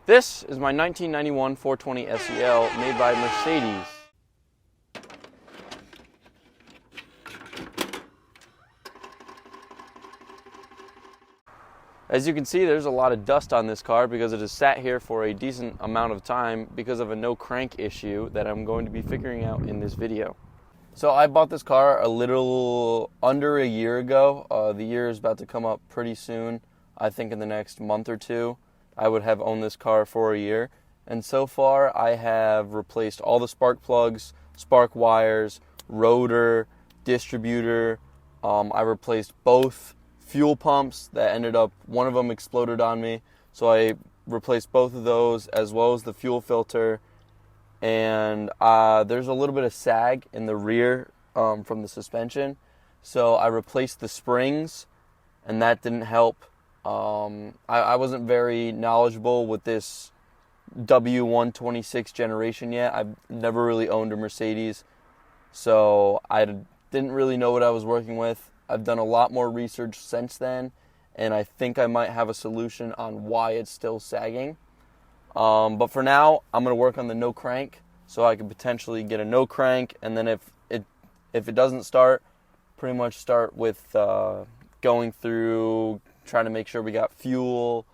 This is my 1991 420 SEL made by Mercedes. As you can see, there's a lot of dust on this car because it has sat here for a decent amount of time because of a no crank issue that I'm going to be figuring out in this video. So I bought this car a little under a year ago. The year is about to come up pretty soon. I think in the next month or two, I would have owned this car for a year. And so far, I have replaced all the spark plugs, spark wires, rotor, distributor. I replaced both fuel pumps that ended up, one of them exploded on me. So I replaced both of those as well as the fuel filter. And there's a little bit of sag in the rear from the suspension. So I replaced the springs and that didn't help. I wasn't very knowledgeable with this W126 generation yet. I've never really owned a Mercedes, so I didn't really know what I was working with. I've done a lot more research since then, and I think I might have a solution on why it's still sagging. But for now, I'm going to work on the no crank, so I could potentially get a no crank, and then if it doesn't start, pretty much start with going through, trying to make sure we got fuel,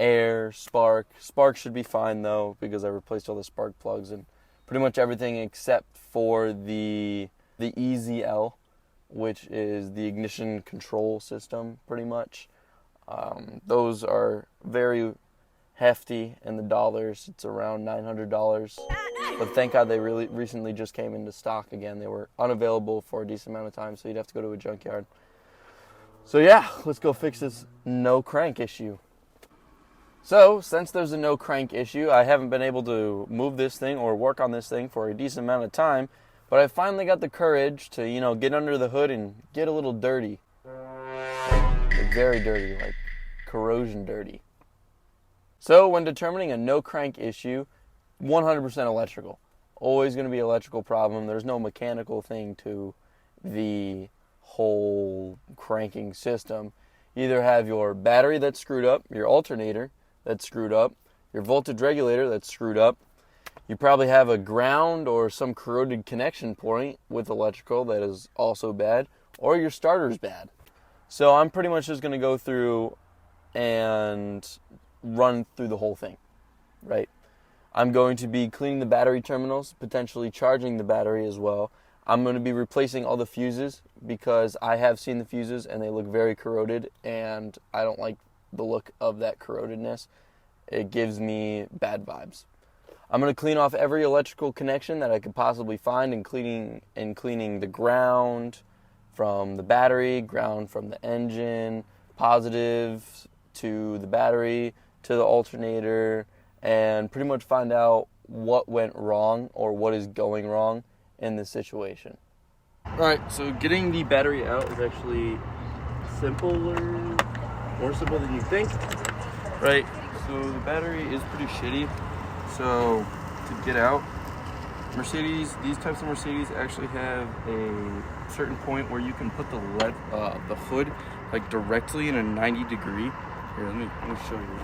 air, spark. Spark should be fine though, because I replaced all the spark plugs and pretty much everything except for the EZL, which is the ignition control system, pretty much. Those are very hefty in the dollars. It's around $900. But thank God they really recently just came into stock again. They were unavailable for a decent amount of time, so you'd have to go to a junkyard. So yeah, let's go fix this no crank issue. So, since there's a no crank issue, I haven't been able to move this thing or work on this thing for a decent amount of time, but I finally got the courage to, get under the hood and get a little dirty. Like very dirty, like corrosion dirty. So, when determining a no crank issue, 100% electrical. Always going to be an electrical problem. There's no mechanical thing to the whole cranking system. You either have your battery that's screwed up, your alternator that's screwed up, your voltage regulator that's screwed up. You probably have a ground or some corroded connection point with electrical that is also bad, or your starter's bad. So I'm pretty much just going to go through and run through the whole thing, right? I'm going to be cleaning the battery terminals, potentially charging the battery as well. I'm going to be replacing all the fuses because I have seen the fuses and they look very corroded and I don't like the look of that corrodedness. It gives me bad vibes. I'm going to clean off every electrical connection that I could possibly find, including the ground from the battery, ground from the engine, positive to the battery, to the alternator, and pretty much find out what went wrong or what is going wrong in this situation. Alright, so getting the battery out is actually more simple than you think, right? So the battery is pretty shitty, so to get out, these types of Mercedes actually have a certain point where you can put the hood like directly in a 90 degree. Here, let me show you.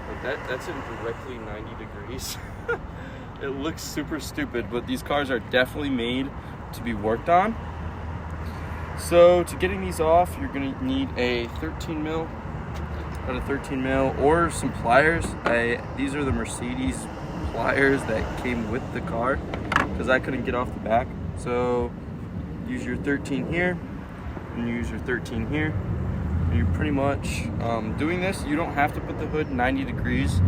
Like that's in directly 90 degrees. It looks super stupid, but these cars are definitely made to be worked on. So to getting these off, you're gonna need a 13 mil or some pliers. These are the Mercedes pliers that came with the car because I couldn't get off the back. So use your 13 here and use your 13 here. And you're pretty much doing this. You don't have to put the hood 90 degrees.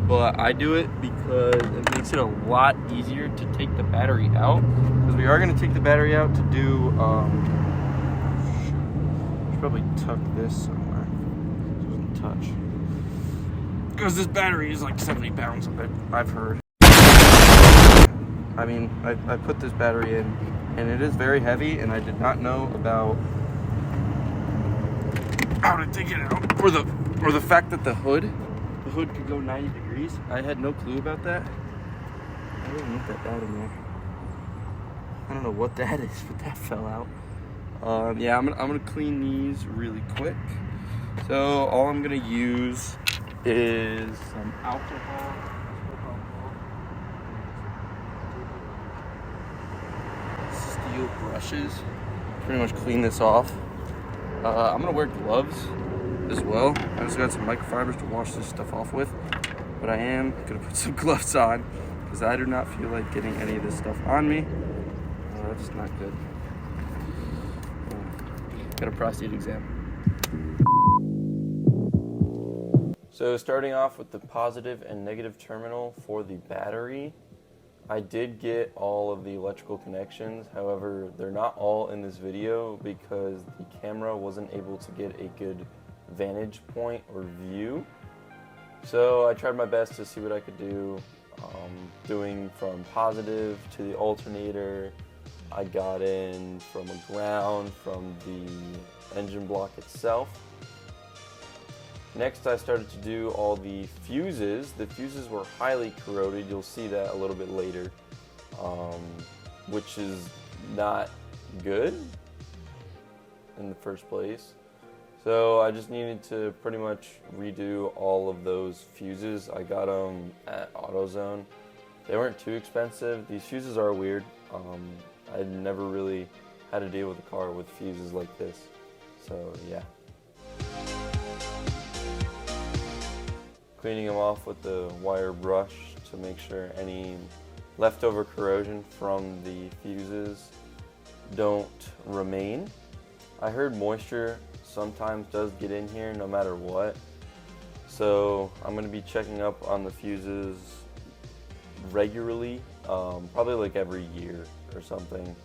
But I do it because it makes it a lot easier to take the battery out. Because we are going to take the battery out to do, should probably tuck this somewhere so it doesn't touch. Because this battery is like 70 pounds, I've heard. I mean, I put this battery in, and it is very heavy, and I did not know about how to take it out. Or the fact that the hood could go 90 degrees. I had no clue about that. I didn't want that out in there. I don't know what that is, but that fell out. Yeah, I'm gonna clean these really quick. So all I'm gonna use is some alcohol. Steel brushes. Pretty much clean this off. I'm gonna wear gloves as well. I just got some microfibers to wash this stuff off with, but I am gonna put some gloves on because I do not feel like getting any of this stuff on me. That's not good. Got a prostate exam. So starting off with the positive and negative terminal for the battery, I did get all of the electrical connections. However, they're not all in this video because the camera wasn't able to get a good vantage point or view. So I tried my best to see what I could do, doing from positive to the alternator. I got in from a ground from the engine block itself. Next, I started to do all the fuses. The fuses were highly corroded. You'll see that a little bit later, which is not good in the first place. So I just needed to pretty much redo all of those fuses. I got them at AutoZone. They weren't too expensive. These fuses are weird. I'd never really had to deal with a car with fuses like this. So yeah. Cleaning them off with the wire brush to make sure any leftover corrosion from the fuses don't remain. I heard moisture sometimes does get in here no matter what. So I'm going to be checking up on the fuses regularly, probably like every year or something,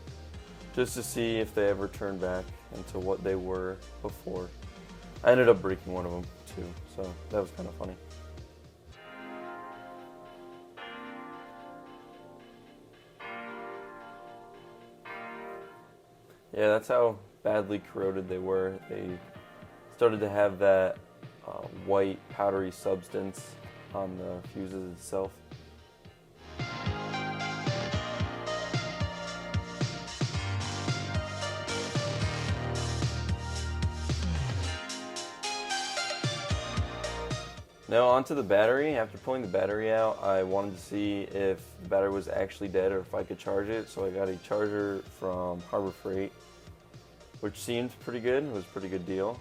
just to see if they ever turn back into what they were before. I ended up breaking one of them too, so that was kind of funny. Yeah, that's how badly corroded they were. They started to have that white powdery substance on the fuses itself. Now onto the battery. After pulling the battery out, I wanted to see if the battery was actually dead or if I could charge it. So I got a charger from Harbor Freight, which seemed pretty good. It was a pretty good deal.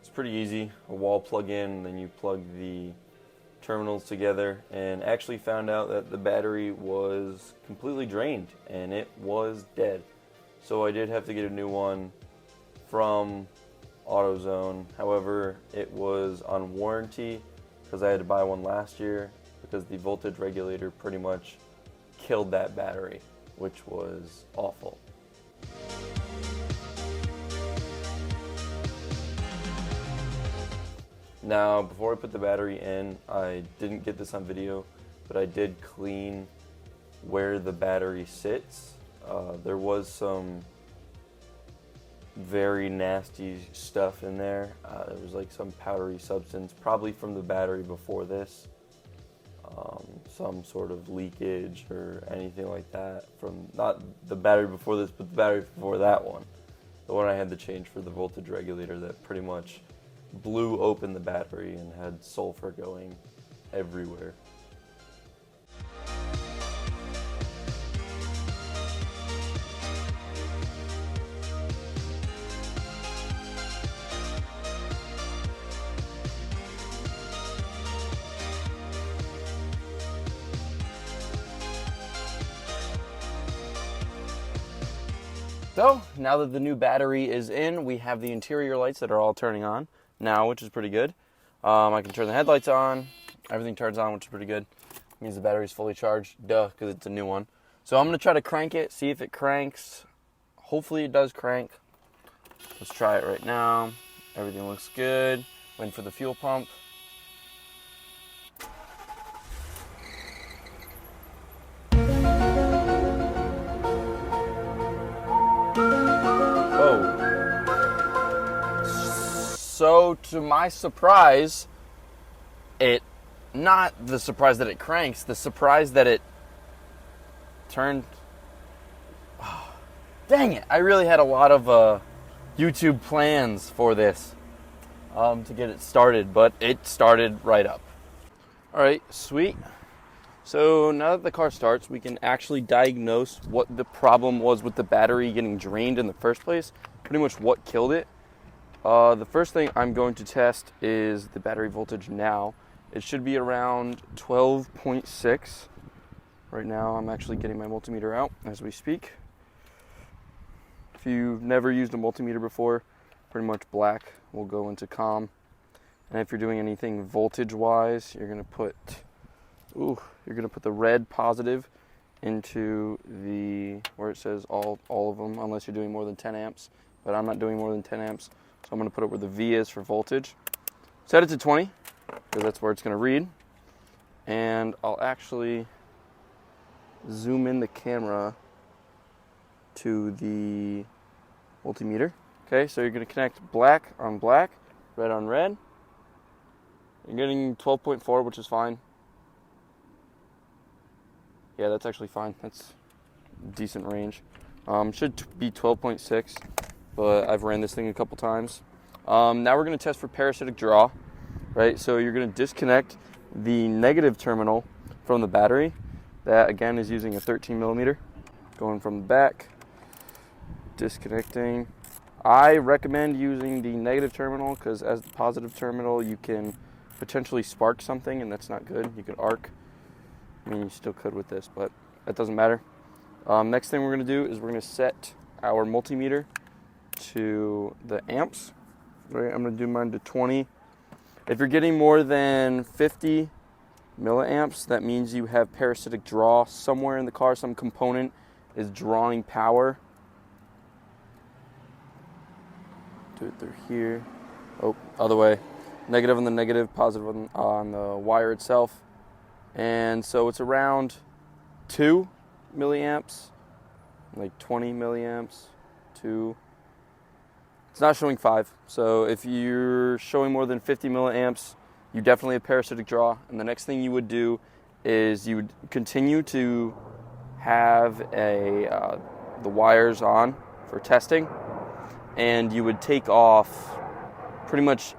It's pretty easy. A wall plug-in, and then you plug the terminals together, and actually found out that the battery was completely drained and it was dead. So I did have to get a new one from AutoZone. However, it was on warranty because I had to buy one last year because the voltage regulator pretty much killed that battery, which was awful. Now, before I put the battery in, I didn't get this on video, but I did clean where the battery sits. There was some very nasty stuff in there. There was like some powdery substance, probably from the battery before this. Some sort of leakage or anything like that from not the battery before this, but the battery before that one. The one I had to change for the voltage regulator that pretty much blew open the battery and had sulfur going everywhere. So now that the new battery is in, we have the interior lights that are all turning on now, which is pretty good. I can turn the headlights on. Everything turns on, which is pretty good. It means the battery's fully charged. Duh, because it's a new one. So I'm going to try to crank it, see if it cranks. Hopefully it does crank. Let's try it right now. Everything looks good. Waiting for the fuel pump. So to my surprise, not the surprise that it cranks, the surprise that it turned, Dang it, I really had a lot of YouTube plans for this to get it started, but it started right up. All right, sweet. So now that the car starts, we can actually diagnose what the problem was with the battery getting drained in the first place, pretty much what killed it. The first thing I'm going to test is the battery voltage now. It should be around 12.6. Right now I'm actually getting my multimeter out as we speak. If you've never used a multimeter before, pretty much black will go into calm. And if you're doing anything voltage wise, you're gonna put the red positive into the where it says all of them, unless you're doing more than 10 amps. But I'm not doing more than 10 amps, so I'm gonna put it where the V is for voltage. Set it to 20, because that's where it's gonna read. And I'll actually zoom in the camera to the multimeter. Okay, so you're gonna connect black on black, red on red. You're getting 12.4, which is fine. Yeah, that's actually fine. That's decent range. Should be 12.6, but I've ran this thing a couple times. Now we're going to test for parasitic draw, right? So you're going to disconnect the negative terminal from the battery. That, again, is using a 13 millimeter. Going from the back, disconnecting. I recommend using the negative terminal because as the positive terminal, you can potentially spark something, and that's not good. You could arc. I mean, you still could with this, but that doesn't matter. Next thing we're going to do is we're going to set our multimeter to the amps. Right, I'm going to do mine to 20. If you're getting more than 50 milliamps, that means you have parasitic draw somewhere in the car. Some component is drawing power. Do it through here. Oh, other way. Negative on the negative, positive on the wire itself. And so it's around 2 milliamps, like 20 milliamps, 2. It's not showing 5. So if you're showing more than 50 milliamps, you definitely have parasitic draw. And the next thing you would do is you would continue to have the wires on for testing, and you would take off pretty much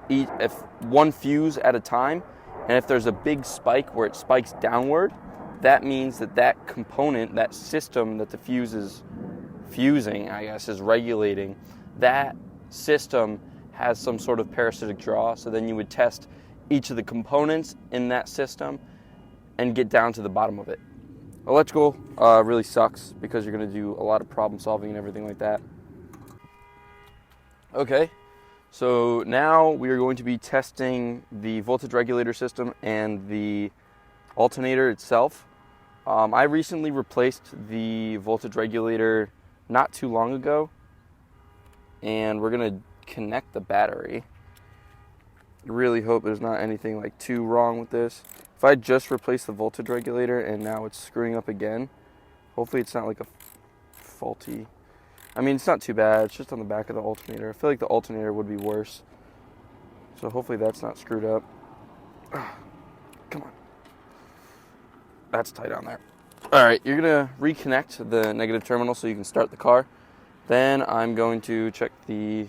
one fuse at a time. And if there's a big spike where it spikes downward, that means that component, that system that the fuse is fusing, I guess, is regulating, that system has some sort of parasitic draw. So then you would test each of the components in that system and get down to the bottom of it. Electrical really sucks because you're going to do a lot of problem solving and everything like that. Okay. So now we are going to be testing the voltage regulator system and the alternator itself. I recently replaced the voltage regulator not too long ago, and we're going to connect the battery. I really hope there's not anything like too wrong with this. If I just replaced the voltage regulator and now it's screwing up again, hopefully it's not like a faulty. I mean, it's not too bad. It's just on the back of the alternator. I feel like the alternator would be worse. So hopefully that's not screwed up. Come on. That's tight on there. All right, you're going to reconnect the negative terminal so you can start the car. Then I'm going to check the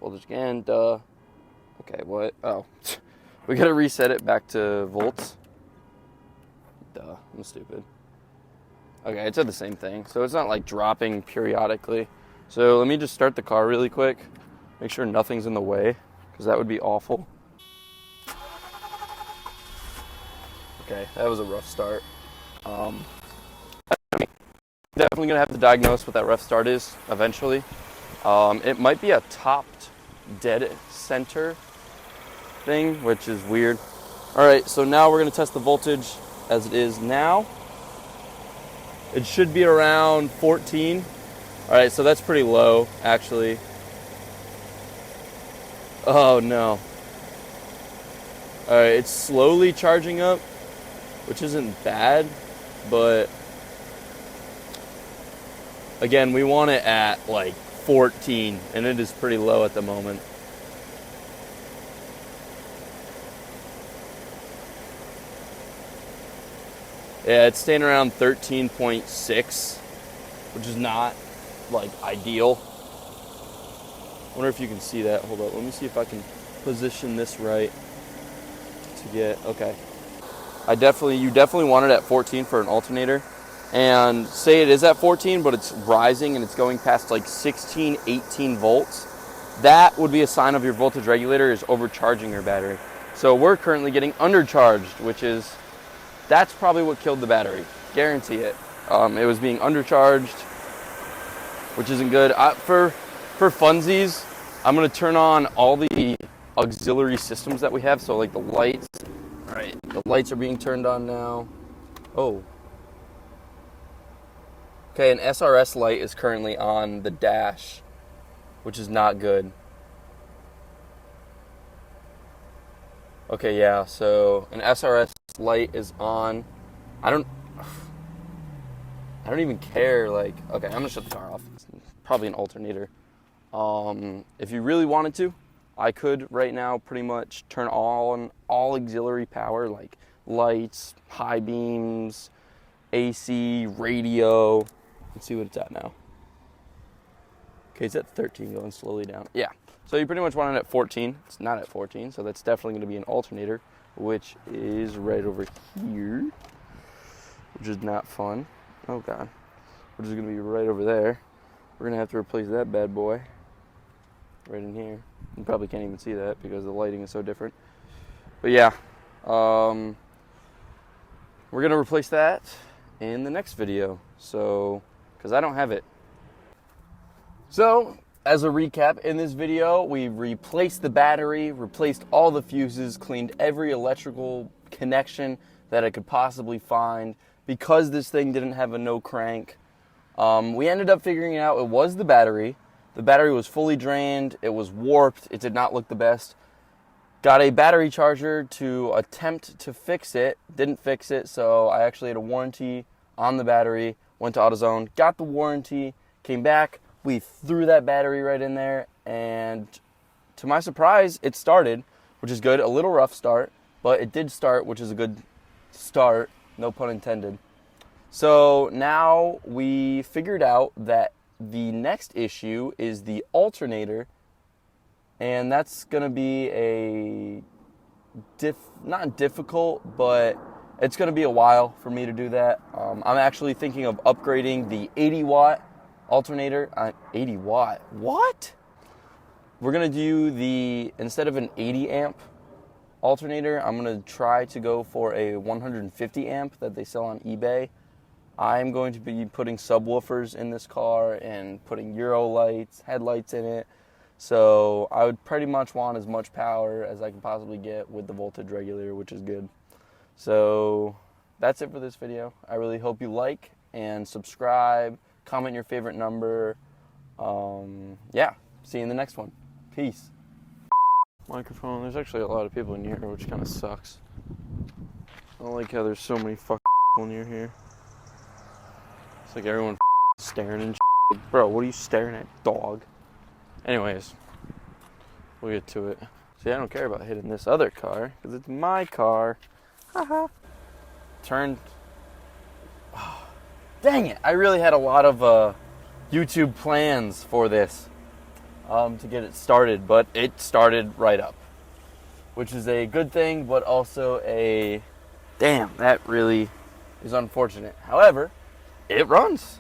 voltage again. Duh. Okay, what? Oh. We got to reset it back to volts. Duh, I'm stupid. Okay, it said the same thing, so it's not like dropping periodically. So let me just start the car really quick, make sure nothing's in the way, because that would be awful. Okay, that was a rough start. Definitely gonna have to diagnose what that rough start is eventually. It might be a topped dead center thing, which is weird. All right, so now we're gonna test the voltage as it is now. It should be around 14. All right, so that's pretty low, actually. Oh, no. All right, it's slowly charging up, which isn't bad, but again, we want it at like 14, and it is pretty low at the moment. Yeah, it's staying around 13.6, which is not like ideal. I wonder if you can see that. Hold up, let me see if I can position this right to get, okay. You definitely want it at 14 for an alternator. And say it is at 14, but it's rising and it's going past like 16, 18 volts. That would be a sign of your voltage regulator is overcharging your battery. So we're currently getting undercharged, that's probably what killed the battery. Guarantee it. It was being undercharged, which isn't good. For funsies, I'm gonna turn on all the auxiliary systems that we have. So like the lights, all right, the lights are being turned on now. Oh. Okay, an SRS light is currently on the dash, which is not good. Okay, yeah, so an SRS light is on. I don't even care, like, okay, I'm gonna shut the car off. It's probably an alternator. If you really wanted to, I could right now pretty much turn on all auxiliary power, like lights, high beams, AC, radio. Let's see what it's at now. Okay, it's at 13, going slowly down. Yeah, so you pretty much want it at 14. It's not at 14, so that's definitely going to be an alternator, which is right over here, which is not fun. Oh, God. Which is going to be right over there. We're going to have to replace that bad boy right in here. You probably can't even see that because the lighting is so different. But, yeah, we're going to replace that in the next video, so because I don't have it. So, as a recap, in this video, we replaced the battery, replaced all the fuses, cleaned every electrical connection that I could possibly find. Because this thing didn't have a no crank, we ended up figuring out it was the battery. The battery was fully drained, it was warped, it did not look the best. Got a battery charger to attempt to fix it, didn't fix it, so I actually had a warranty on the battery, went to AutoZone, got the warranty, came back, we threw that battery right in there, and to my surprise, it started, which is good. A little rough start, but it did start, which is a good start, no pun intended. So now we figured out that the next issue is the alternator, and that's going to be not difficult, but it's going to be a while for me to do that. I'm actually thinking of upgrading the 80 watt alternator. 80 watt? What? We're going to do instead of an 80 amp alternator, I'm going to try to go for a 150 amp that they sell on eBay. I'm going to be putting subwoofers in this car and putting Euro lights, headlights in it. So I would pretty much want as much power as I can possibly get with the voltage regulator, which is good. So that's it for this video. I really hope you like and subscribe, comment your favorite number. Yeah, see you in the next one. Peace. Microphone, there's actually a lot of people in here, which kind of sucks. I don't like how there's so many people near here. It's like everyone staring and shit. Bro, what are you staring at, dog? Anyways, we'll get to it. See, I don't care about hitting this other car, because it's my car. Haha. Turned. Oh, dang it. I really had a lot of YouTube plans for this to get it started, but it started right up, which is a good thing, but also damn, that really is unfortunate. However, it runs.